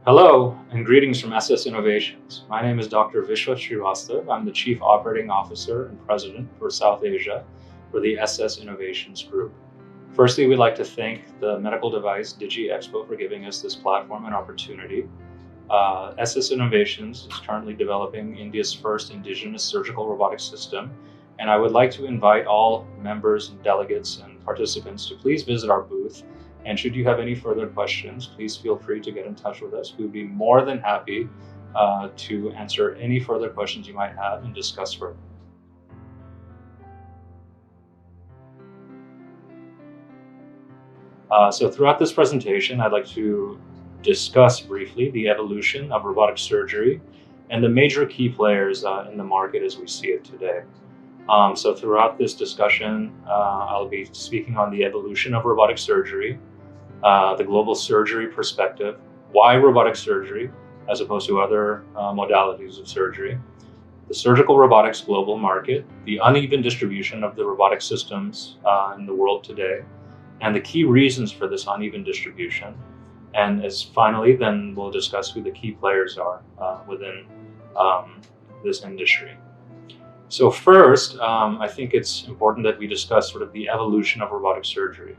Hello and greetings from SS Innovations. My name is Dr. Vishwajyoti Srivastava. I'm the Chief Operating Officer and President for South Asia for the SS Innovations Group. Firstly, we'd like to thank the medical device Digi Expo for giving us this platform and opportunity. SS Innovations is currently developing India's first indigenous surgical robotic system, and I would like to invite all members and delegates and participants to please visit our booth. And should you have any further questions, please feel free to get in touch with us. We would be more than happy to answer any further questions you might have and discuss further. So throughout this presentation, I'd like to discuss briefly the evolution of robotic surgery and the major key players in the market as we see it today. So throughout this discussion, I'll be speaking on the evolution of robotic surgery, the global surgery perspective, why robotic surgery as opposed to other modalities of surgery, the surgical robotics global market, the uneven distribution of the robotic systems in the world today, and the key reasons for this uneven distribution. And as finally, then we'll discuss who the key players are within this industry. So first, I think it's important that we discuss sort of the evolution of robotic surgery.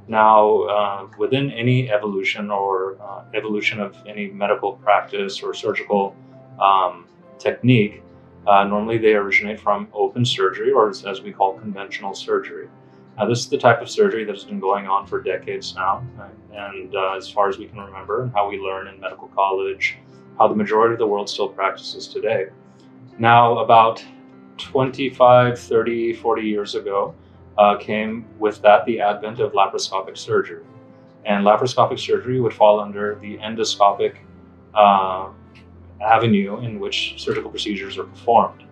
Now, within any evolution or evolution of any medical practice or surgical technique, normally they originate from open surgery, or as we call conventional surgery. Now, this is the type of surgery that has been going on for decades now, right? And as far as we can remember and how we learn in medical college, how the majority of the world still practices today. Now, about 25, 30, 40 years ago, came with that the advent of laparoscopic surgery. And laparoscopic surgery would fall under the endoscopic avenue in which surgical procedures are performed.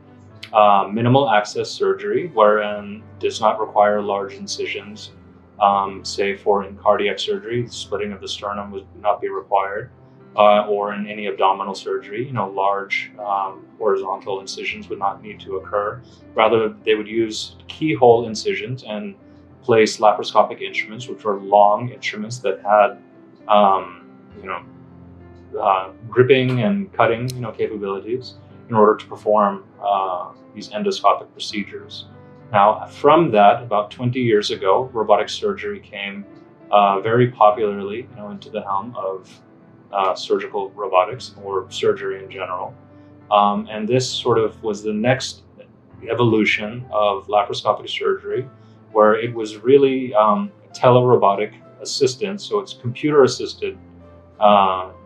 Minimal access surgery, wherein does not require large incisions, say for in cardiac surgery, splitting of the sternum would not be required, or in any abdominal surgery, large horizontal incisions would not need to occur. Rather, they would use keyhole incisions and place laparoscopic instruments, which were long instruments that had, gripping and cutting, capabilities in order to perform these endoscopic procedures. Now, from that, about 20 years ago, robotic surgery came very popularly, into the helm of surgical robotics or surgery in general. And this sort of was the next evolution of laparoscopic surgery, where it was really telerobotic assistance. So it's computer-assisted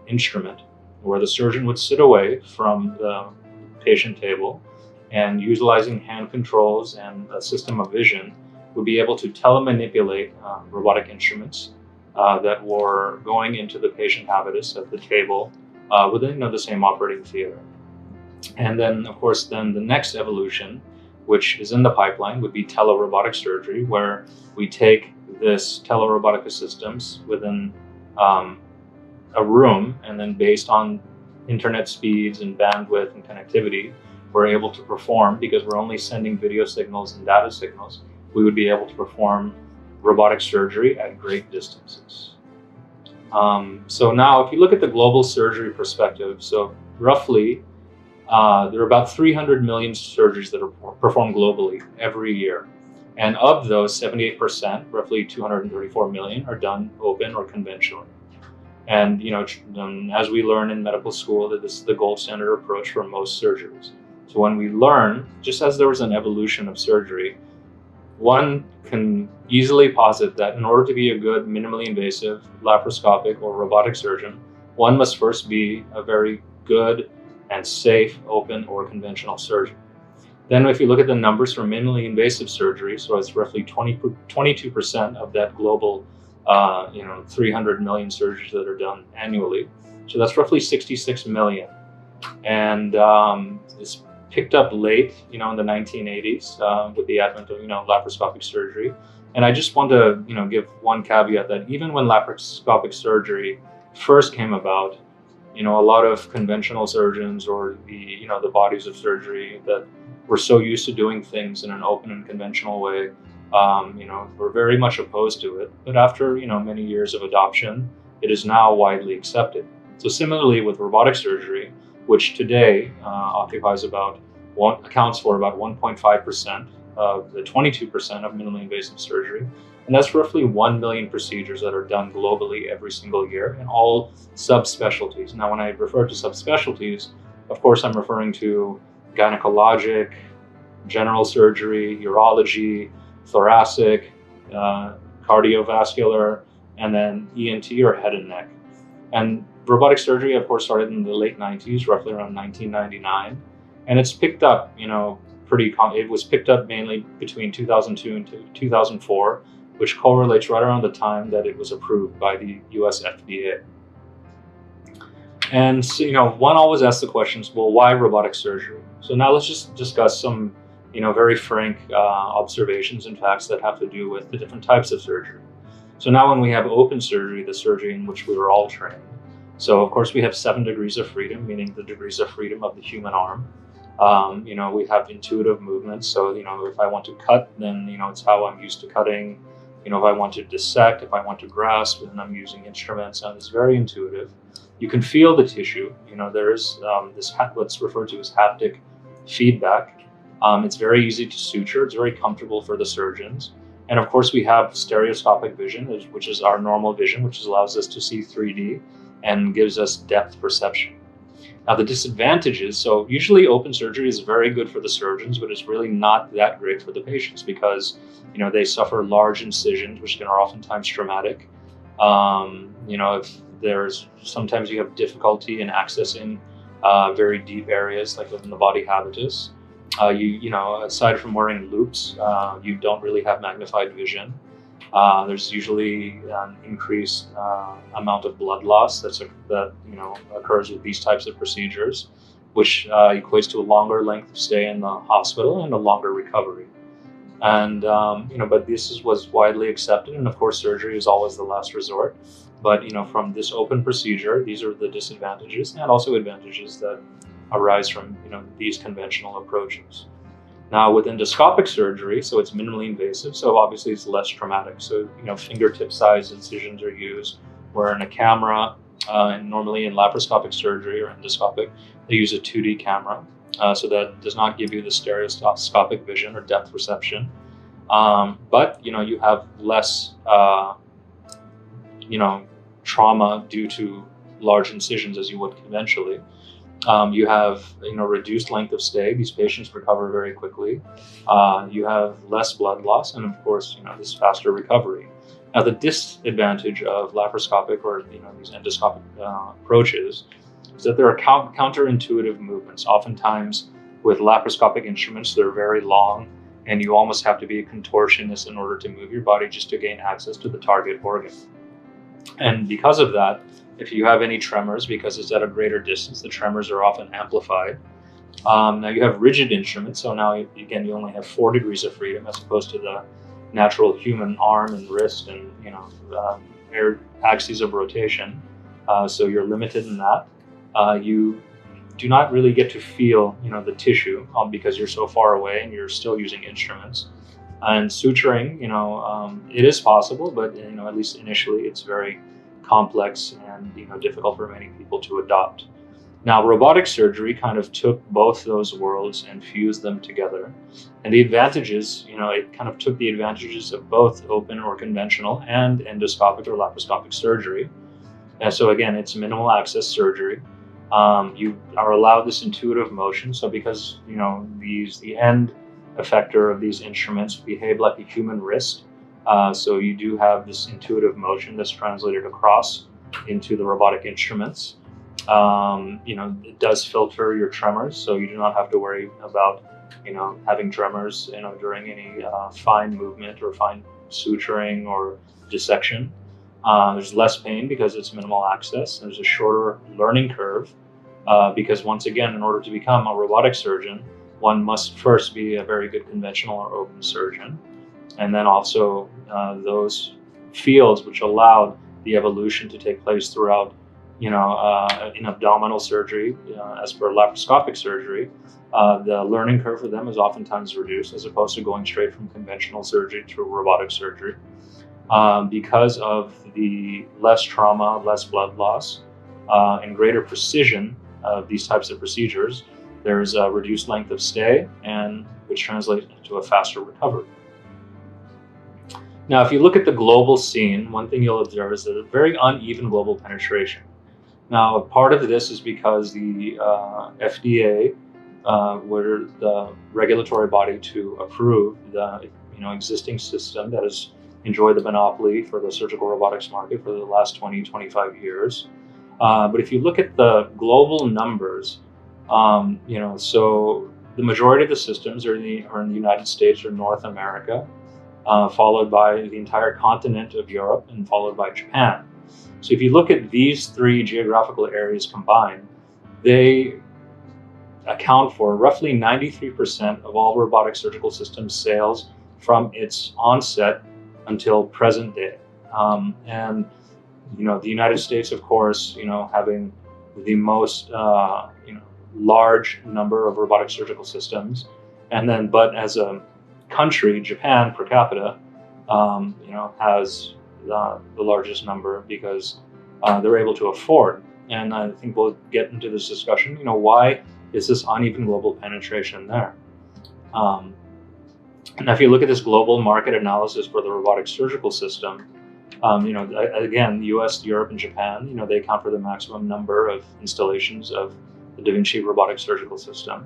instrument where the surgeon would sit away from the patient table and utilizing hand controls and a system of vision would be able to telemanipulate robotic instruments that were going into the patient habitus at the table within the same operating theater. And then, of course, then the next evolution, which is in the pipeline, would be telerobotic surgery, where we take this telerobotic systems within a room, and then based on internet speeds and bandwidth and connectivity, we're able to perform, because we're only sending video signals and data signals, we would be able to perform robotic surgery at great distances. So now, if you look at the global surgery perspective, so roughly there are about 300 million surgeries that are performed globally every year. And of those, 78%, roughly 234 million, are done open or conventionally. And as we learn in medical school, that this is the gold standard approach for most surgeries. So when we learn, just as there was an evolution of surgery, one can easily posit that in order to be a good minimally invasive laparoscopic or robotic surgeon, one must first be a very good and safe open or conventional surgeon. Then if you look at the numbers for minimally invasive surgery, so it's roughly 22% of that global 300 million surgeries that are done annually. So that's roughly 66 million. And it's picked up late, in the 1980s with the advent of, laparoscopic surgery. And I just want to, give one caveat that even when laparoscopic surgery first came about, a lot of conventional surgeons or the bodies of surgery that were so used to doing things in an open and conventional way, were very much opposed to it. But after, many years of adoption, it is now widely accepted. So similarly with robotic surgery, which today accounts for about 1.5% of the 22% of minimally invasive surgery. And that's roughly 1 million procedures that are done globally every single year in all subspecialties. Now, when I refer to subspecialties, of course, I'm referring to gynecologic, general surgery, urology, thoracic, cardiovascular, and then ENT or head and neck. And robotic surgery, of course, started in the late 90s, roughly around 1999. And it's picked up, it was picked up mainly between 2002 and 2004, which correlates right around the time that it was approved by the US FDA. And so, one always asks the questions, well, why robotic surgery? So now let's just discuss some, very frank observations and facts that have to do with the different types of surgery. So now when we have open surgery, the surgery in which we were all trained. So of course we have 7 degrees of freedom, meaning the degrees of freedom of the human arm. We have intuitive movements. So, if I want to cut, then, it's how I'm used to cutting. If I want to dissect, if I want to grasp, then I'm using instruments, and it's very intuitive. You can feel the tissue. There is what's referred to as haptic feedback. It's very easy to suture. It's very comfortable for the surgeons. And of course, we have stereoscopic vision, which is our normal vision, which allows us to see 3D and gives us depth perception. Now, the disadvantages, so usually open surgery is very good for the surgeons, but it's really not that great for the patients because, they suffer large incisions, which are oftentimes traumatic. Sometimes you have difficulty in accessing very deep areas like within the body habitus. Aside from wearing loops, you don't really have magnified vision. There's usually an increased amount of blood loss that occurs with these types of procedures, which equates to a longer length of stay in the hospital and a longer recovery. And but this was widely accepted, and of course, surgery is always the last resort. But from this open procedure, these are the disadvantages and also advantages that arise from these conventional approaches. Now, with endoscopic surgery, so it's minimally invasive, so obviously it's less traumatic. So, fingertip-sized incisions are used, where in a camera, and normally in laparoscopic surgery or endoscopic, they use a 2D camera, so that does not give you the stereoscopic vision or depth perception. But, you have less, trauma due to large incisions as you would conventionally. You have reduced length of stay. These patients recover very quickly. You have less blood loss, and of course, this faster recovery. Now, the disadvantage of laparoscopic or these endoscopic approaches is that there are counterintuitive movements. Oftentimes, with laparoscopic instruments, they're very long, and you almost have to be a contortionist in order to move your body just to gain access to the target organ. And because of that, if you have any tremors, because it's at a greater distance, the tremors are often amplified. Now you have rigid instruments, so now again you only have 4 degrees of freedom as opposed to the natural human arm and wrist and axes of rotation. So you're limited in that. You do not really get to feel the tissue because you're so far away and you're still using instruments. And suturing, it is possible, but at least initially it's very complex and difficult for many people to adopt. Now, robotic surgery kind of took both those worlds and fused them together. And the advantages, it kind of took the advantages of both open or conventional and endoscopic or laparoscopic surgery. And so again, it's minimal access surgery. You are allowed this intuitive motion. So because, the end effector of these instruments behave like a human wrist. So you do have this intuitive motion that's translated across into the robotic instruments. It does filter your tremors, so you do not have to worry about, having tremors, during any fine movement or fine suturing or dissection. There's less pain because it's minimal access. There's a shorter learning curve because once again, in order to become a robotic surgeon, one must first be a very good conventional or open surgeon. And then also those fields which allowed the evolution to take place throughout, in abdominal surgery, as per laparoscopic surgery, the learning curve for them is oftentimes reduced as opposed to going straight from conventional surgery to robotic surgery. Because of the less trauma, less blood loss, and greater precision of these types of procedures, there's a reduced length of stay, and which translates into a faster recovery. Now, if you look at the global scene, one thing you'll observe is that a very uneven global penetration. Now, part of this is because the FDA were the regulatory body to approve the existing system that has enjoyed the monopoly for the surgical robotics market for the last 20, 25 years. But if you look at the global numbers, so the majority of the systems are in the United States or North America, followed by the entire continent of Europe, and followed by Japan. So if you look at these three geographical areas combined, they account for roughly 93% of all robotic surgical system sales from its onset until present day. And the United States, of course, having the most large number of robotic surgical systems, but as a country, Japan per capita, has the largest number because they're able to afford. And I think we'll get into this discussion. Why is this uneven global penetration there? Now, if you look at this global market analysis for the robotic surgical system, again, the U.S., Europe, and Japan, they account for the maximum number of installations of the Da Vinci robotic surgical system.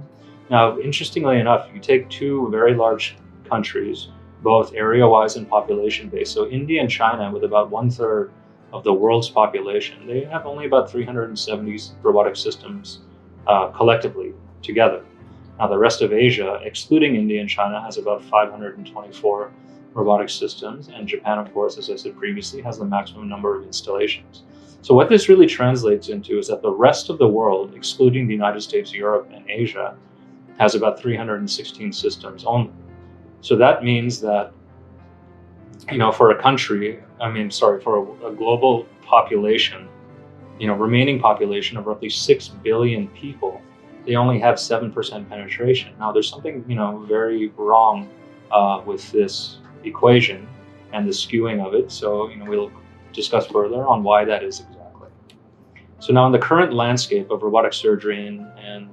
Now, interestingly enough, you take two very large countries, both area-wise and population-based. So India and China, with about 1/3 of the world's population, they have only about 370 robotic systems collectively together. Now, the rest of Asia, excluding India and China, has about 524 robotic systems, and Japan, of course, as I said previously, has the maximum number of installations. So what this really translates into is that the rest of the world, excluding the United States, Europe, and Asia, has about 316 systems only. So that means that, for a country, for a global population, remaining population of roughly 6 billion people, they only have 7% penetration. Now, there's something, very wrong with this equation and the skewing of it. So, we'll discuss further on why that is exactly. So now in the current landscape of robotic surgery and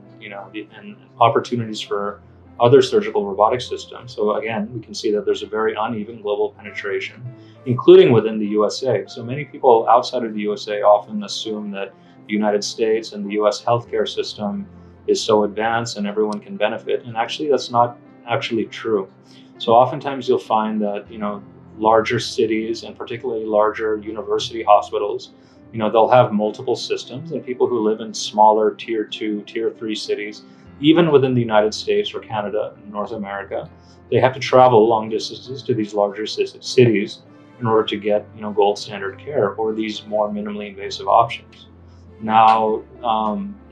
opportunities for other surgical robotic systems. So again, we can see that there's a very uneven global penetration, including within the USA. So many people outside of the USA often assume that the United States and the US healthcare system is so advanced and everyone can benefit. And actually, that's not actually true. So oftentimes you'll find that, larger cities and particularly larger university hospitals, they'll have multiple systems, and people who live in smaller tier 2, tier 3 cities, even within the United States or Canada and North America, they have to travel long distances to these larger cities in order to get, gold standard care or these more minimally invasive options. Now,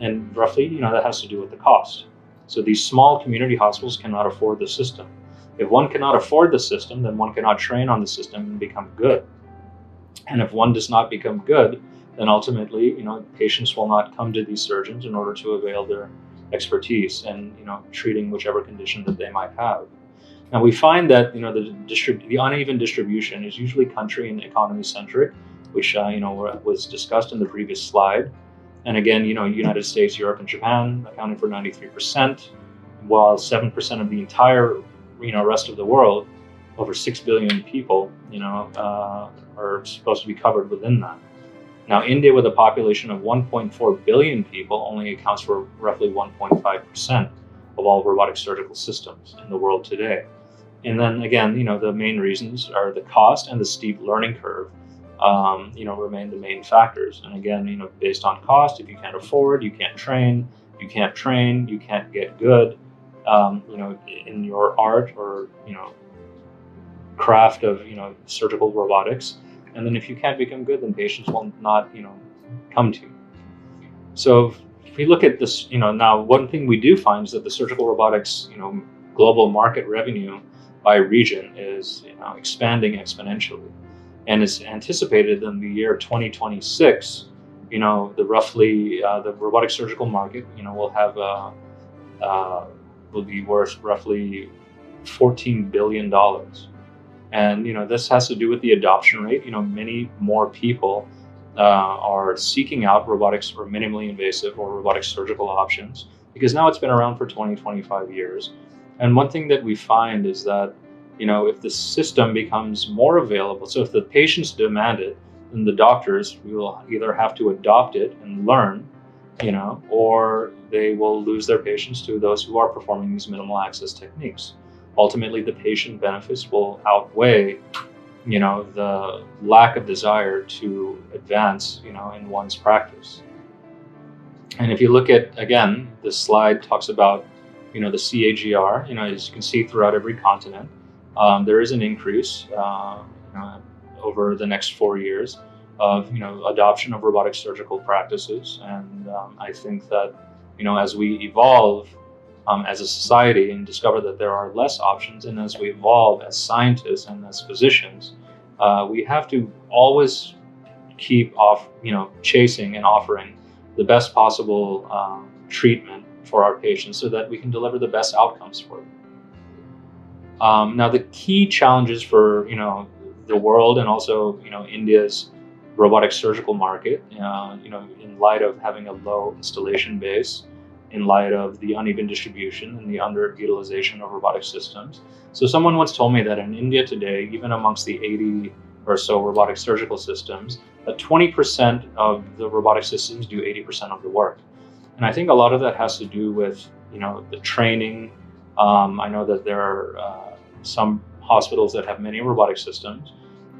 and roughly, that has to do with the cost. So these small community hospitals cannot afford the system. If one cannot afford the system, then one cannot train on the system and become good. And if one does not become good, then ultimately, patients will not come to these surgeons in order to avail their expertise and, treating whichever condition that they might have. Now, we find that, the uneven distribution is usually country and economy centric, which, was discussed in the previous slide. And again, United States, Europe, and Japan accounting for 93%, while 7% of the entire, rest of the world, over 6 billion people, are supposed to be covered within that. Now, India, with a population of 1.4 billion people, only accounts for roughly 1.5% of all robotic surgical systems in the world today. And then again, the main reasons are the cost and the steep learning curve, remain the main factors. And again, based on cost, if you can't afford, you can't train, you can't get good, in your art or, craft of, surgical robotics. And then if you can't become good, then patients will not, come to you. So if we look at this, now one thing we do find is that the surgical robotics, global market revenue by region is, expanding exponentially. And it's anticipated in the year 2026, the robotic surgical market, will be worth roughly $14 billion. And, this has to do with the adoption rate. Many more people are seeking out robotics or minimally invasive or robotic surgical options, because now it's been around for 20, 25 years. And one thing that we find is that, if the system becomes more available, so if the patients demand it, then the doctors will either have to adopt it and learn, or they will lose their patients to those who are performing these minimal access techniques. Ultimately, the patient benefits will outweigh, the lack of desire to advance, in one's practice. And if you look at, again, this slide talks about, the CAGR, as you can see throughout every continent, there is an increase over the next 4 years of, adoption of robotic surgical practices. And I think that, as we evolve as a society and discover that there are less options, and as we evolve as scientists and as physicians, we have to always keep chasing and offering the best possible treatment for our patients so that we can deliver the best outcomes for them. Now, the key challenges for the world and also India's robotic surgical market, in light of having a low installation base, in light of the uneven distribution and the underutilization of robotic systems. So someone once told me that in India today, even amongst the 80 or so robotic surgical systems, that 20% of the robotic systems do 80% of the work. And I think a lot of that has to do with, the training. I know that there are some hospitals that have many robotic systems,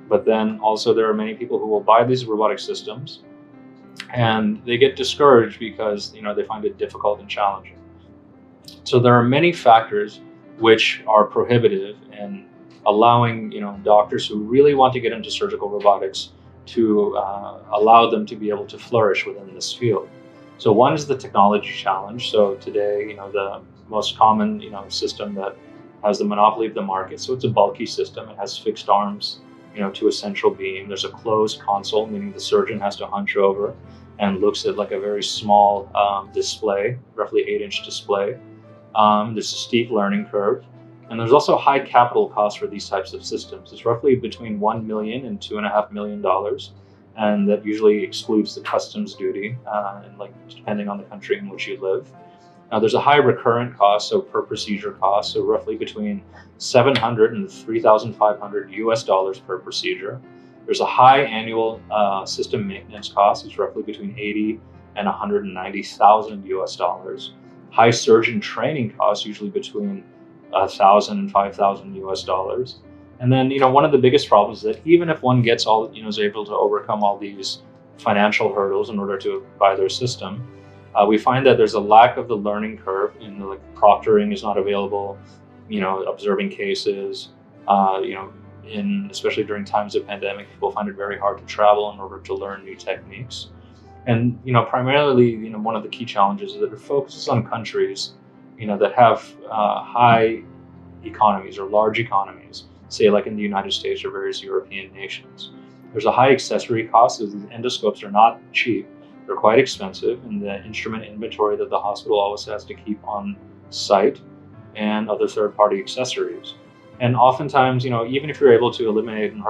but then also there are many people who will buy these robotic systems and they get discouraged because, they find it difficult and challenging. So there are many factors which are prohibitive in allowing, doctors who really want to get into surgical robotics to allow them to be able to flourish within this field. So one is the technology challenge. So today, the most common, system that has the monopoly of the market. So it's a bulky system. It has fixed arms, to a central beam. There's a closed console, meaning the surgeon has to hunch over and looks at like a very small display, roughly 8-inch display. There's a steep learning curve. And there's also high capital costs for these types of systems. It's roughly between $1 million and $2.5 million. And that usually excludes the customs duty, and depending on the country in which you live. Now, there's a high recurrent cost, so per procedure cost, so roughly between $700 and $3,500 US per procedure. There's a high annual system maintenance cost. It's roughly between $80 and $190,000 US. High surgeon training costs, usually between $1,000 and $5,000 US. And then, one of the biggest problems is that even if one gets is able to overcome all these financial hurdles in order to buy their system, we find that there's a lack of the learning curve, proctoring is not available, observing cases, especially during times of pandemic, people find it very hard to travel in order to learn new techniques. And, primarily, one of the key challenges is that it focuses on countries, that have high economies or large economies, say like in the United States or various European nations. There's a high accessory cost, as these endoscopes are not cheap. They're quite expensive, and the instrument inventory that the hospital always has to keep on site, and other third-party accessories. And oftentimes, even if you're able to eliminate and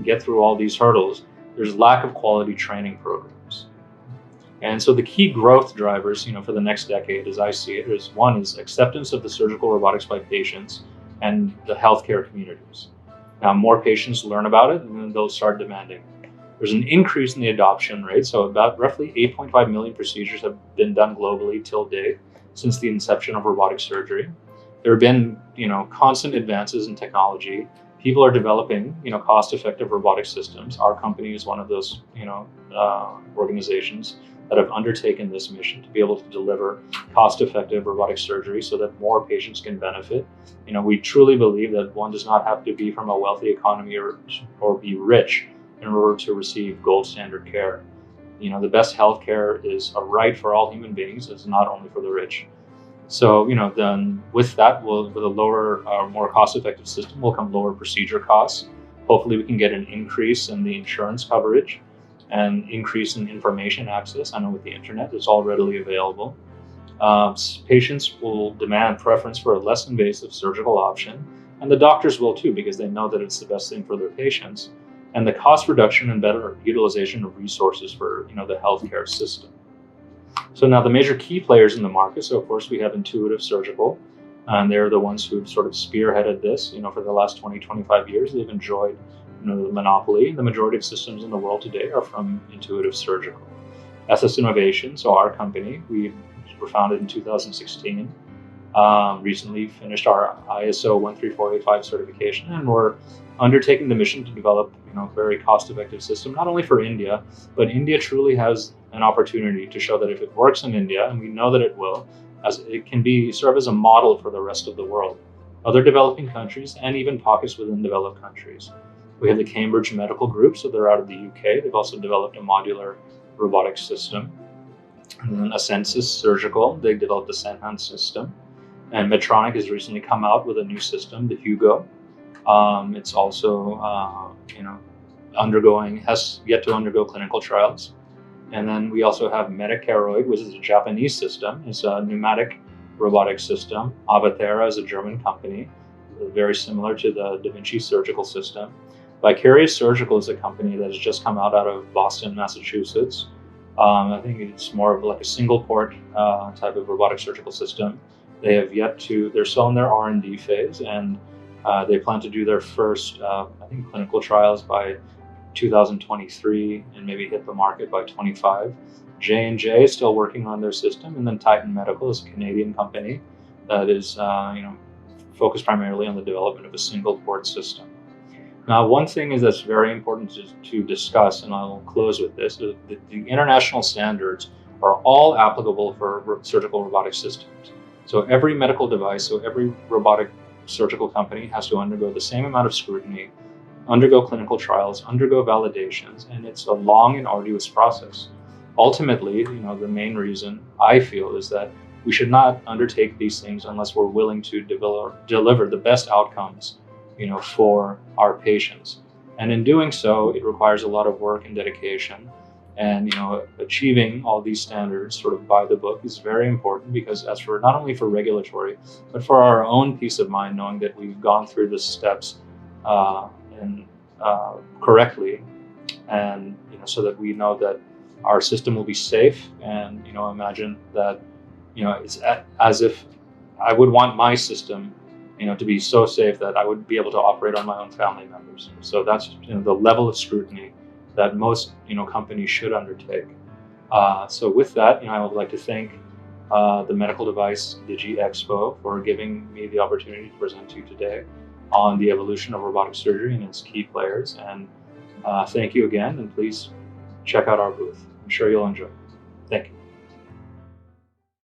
get through all these hurdles, there's lack of quality training programs. And so the key growth drivers, for the next decade, as I see it, is one is acceptance of the surgical robotics by patients and the healthcare communities. Now, more patients learn about it, and then they'll start demanding. There's an increase in the adoption rate. So about roughly 8.5 million procedures have been done globally till date since the inception of robotic surgery. There have been, constant advances in technology. People are developing, cost-effective robotic systems. Our company is one of those, organizations that have undertaken this mission to be able to deliver cost-effective robotic surgery so that more patients can benefit. We truly believe that one does not have to be from a wealthy economy or be rich in order to receive gold standard care. The best healthcare is a right for all human beings. It's not only for the rich. So, then with that, with a lower, more cost-effective system will come lower procedure costs. Hopefully we can get an increase in the insurance coverage and increase in information access. I know with the internet, it's all readily available. Patients will demand preference for a less invasive surgical option, and the doctors will too, because they know that it's the best thing for their patients. and the cost reduction and better utilization of resources for the healthcare system. So now the major key players in the market. So of course we have Intuitive Surgical, and they're the ones who've sort of spearheaded this. For the last 20-25 years, they've enjoyed the monopoly. The majority of systems in the world today are from Intuitive Surgical. SS Innovation, so our company, we were founded in 2016. Recently finished our ISO 13485 certification, and we're undertaking the mission to develop a very cost-effective system, not only for India, but India truly has an opportunity to show that if it works in India, and we know that it will, as it can serve as a model for the rest of the world, other developing countries, and even pockets within developed countries. We have the Cambridge Medical Group, so they're out of the UK. They've also developed a modular robotic system. And then Ascensus Surgical, they developed the Senhance system. And Medtronic has recently come out with a new system, the Hugo. It's also, has yet to undergo clinical trials. And then we also have Medicaroid, which is a Japanese system. It's a pneumatic robotic system. Avathera is a German company, very similar to the Da Vinci surgical system. Vicarious Surgical is a company that has just come out of Boston, Massachusetts. I think it's more of like a single port type of robotic surgical system. They have they're still in their R&D phase, and they plan to do their first, clinical trials by 2023 and maybe hit the market by 25. J&J is still working on their system, and then Titan Medical is a Canadian company that is, focused primarily on the development of a single port system. Now, one thing that's very important to discuss, and I will close with this, is that the international standards are all applicable for surgical robotic systems. So every medical device, so every robotic surgical company has to undergo the same amount of scrutiny, undergo clinical trials, undergo validations, and it's a long and arduous process. Ultimately, the main reason I feel is that we should not undertake these things unless we're willing to deliver the best outcomes for our patients. And in doing so, it requires a lot of work and dedication. And achieving all these standards sort of by the book is very important, because as for not only for regulatory, but for our own peace of mind, knowing that we've gone through the steps correctly, and so that we know that our system will be safe. And imagine that it's as if I would want my system to be so safe that I would be able to operate on my own family members. So that's the level of scrutiny that most companies should undertake. So with that, I would like to thank the Medical Device Digi Expo for giving me the opportunity to present to you today on the evolution of robotic surgery and its key players. And thank you again, and please check out our booth. I'm sure you'll enjoy it. Thank you.